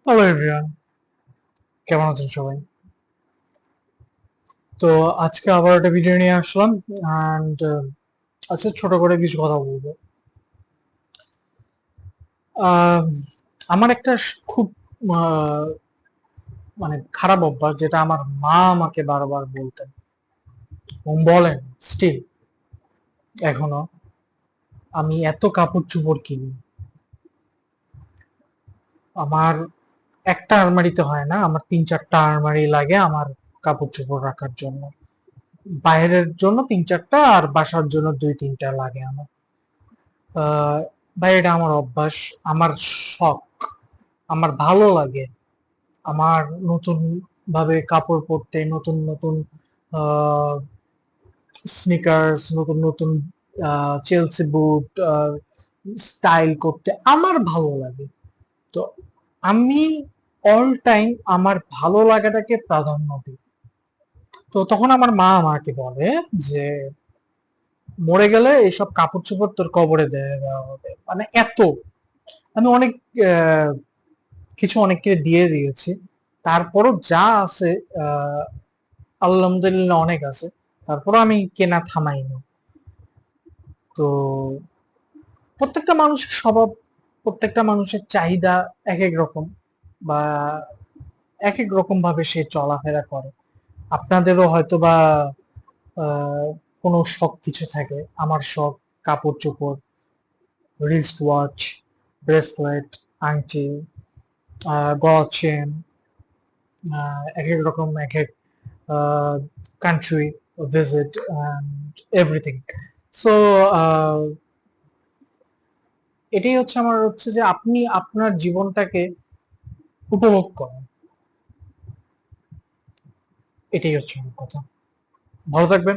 Hello everyone, কেমন আছেন সবাই? তো আজকে আবার একটা ভিডিও নিয়ে আসলাম অ্যান্ড আজকে ছোট করে কিছু কথা বলবো। আহ, আমার একটা খুব আহ, মানে খারাপ অভ্যাস, যেটা আমার মা আমাকে বারবার বলতেন এবং বলেন স্টিল এখনো। আমি এত কাপড় চোপড় কিনি, আমার একটা আলমারিতে হয় না, আমার 3-4টা আলমারি লাগে আমার কাপড় চোপড় রাখার জন্য। বাইরের জন্য 3-4টা আর বাসার জন্য 2-3টা লাগে আমার। ভাই, এটা আমার অভ্যাস, আমার শখ, আমার ভালো লাগে। আমার নতুন ভাবে কাপড় পরতে, নতুন নতুন স্নিকার্স, নতুন নতুন চেলসি বুট স্টাইল করতে আমার ভালো লাগে। তো আমি অল টাইম আমার ভালো লাগাটাকে প্রাধান্য দিই। তো তখন আমার মা আমাকে বলে যে মরে গেলে এইসব কাপড় চোপড় তোর কবরে দেওয়া হবে, মানে এত। আমি অনেক আহ, কিছু অনেককে দিয়ে দিয়েছি, তারপরও যা আছে আহ আলহামদুলিল্লাহ অনেক আছে, তারপরও আমি কেনা থামাইনি। তো প্রত্যেকটা মানুষের স্বভাব, প্রত্যেকটা মানুষের চাহিদা এক এক রকম, বা এক এক রকম ভাবে সে চলাফেরা করে। আপনাদেরও হয়তো বা আহ কোনো শখ কিছু থাকে। আমার শখ কাপড় চোপড়, রিস্ট ওয়াচ, ব্রেসলেট, আংটি, গলার চেন, এক এক রকম, এক এক country visit and everything. So এটাই হচ্ছে আমার, হচ্ছে যে আপনি আপনার জীবনটাকে উপভোগ করেন, এটাই হচ্ছে আমার কথা। ভালো থাকবেন।